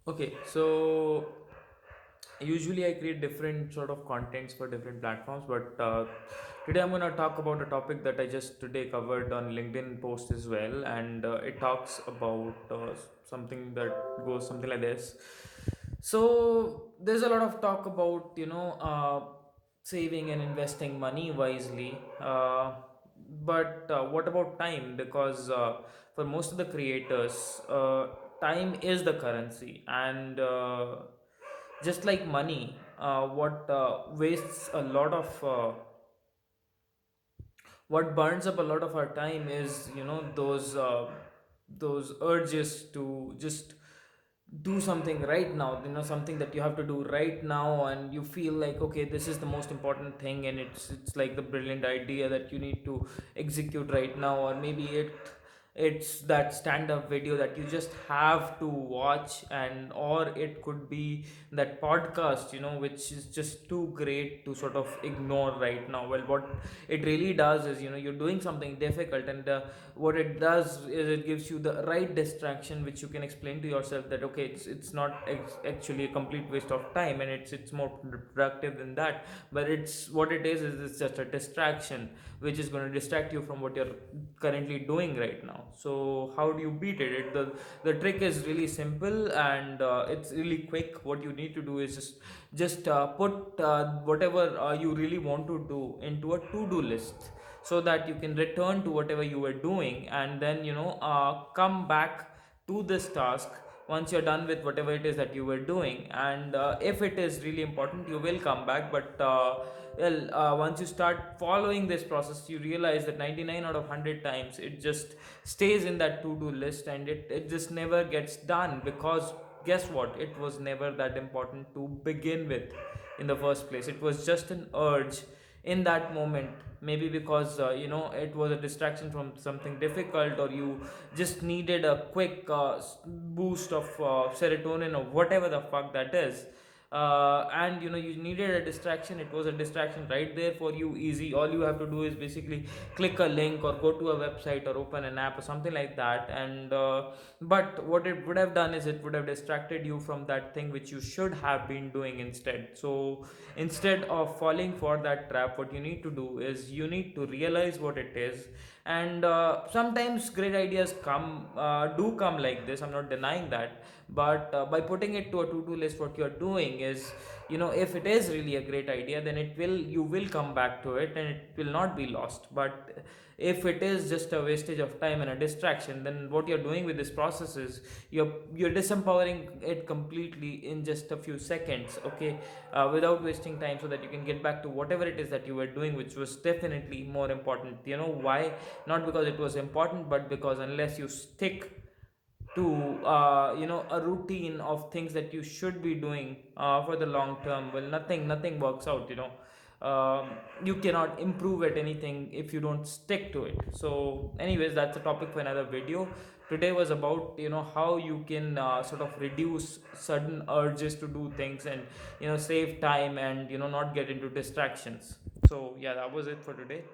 Okay, so usually I create different sort of contents for different platforms, but today I'm going to talk about a topic that I just today covered on LinkedIn post as well, and it talks about something that goes something like this. So there's a lot of talk about saving and investing money wisely, but what about time? Because for most of the creators, time is the currency, and just like money, what wastes a lot of what burns up a lot of our time is those urges to just do something right now, something that you have to do right now, and you feel like, okay, this is the most important thing, and it's like the brilliant idea that you need to execute right now. Or maybe it's that stand-up video that you just have to watch, and or it could be that podcast, which is just too great to sort of ignore right now. Well, what it really does is, you're doing something difficult, and what it does is it gives you the right distraction, which you can explain to yourself that, okay, it's not actually a complete waste of time, and it's more productive than that. But it's what it is it's just a distraction, which is going to distract you from what you're currently doing right now. So how do you beat it? The trick is really simple, and it's really quick. What you need to do is just put whatever you really want to do into a to-do list, so that you can return to whatever you were doing, and then come back to this task once you're done with whatever it is that you were doing. And if it is really important, you will come back. But once you start following this process, you realize that 99 out of 100 times it just stays in that to-do list, and it just never gets done, because guess what, it was never that important to begin with in the first place. It was just an urge in that moment, maybe because it was a distraction from something difficult, or you just needed a quick boost of serotonin, or whatever the fuck that is. And you needed a distraction. It was a distraction right there for you, easy. All you have to do is basically click a link, or go to a website, or open an app, or something like that. And but what it would have done is it would have distracted you from that thing which you should have been doing instead. So instead of falling for that trap, what you need to do is you need to realize what it is. And sometimes great ideas do come like this, I'm not denying that. But by putting it to a to-do list, what you're doing is, if it is really a great idea, then you will come back to it, and it will not be lost. But if it is just a wastage of time and a distraction, then what you're doing with this process is you're disempowering it completely in just a few seconds, okay, without wasting time, so that you can get back to whatever it is that you were doing, which was definitely more important. You know why? Not because it was important, but because unless you stick to a routine of things that you should be doing for the long term, well, nothing works out. You cannot improve at anything if you don't stick to it. So anyways, that's a topic for another video. Today was about how you can sort of reduce sudden urges to do things, and save time, and not get into distractions. So yeah, that was it for today.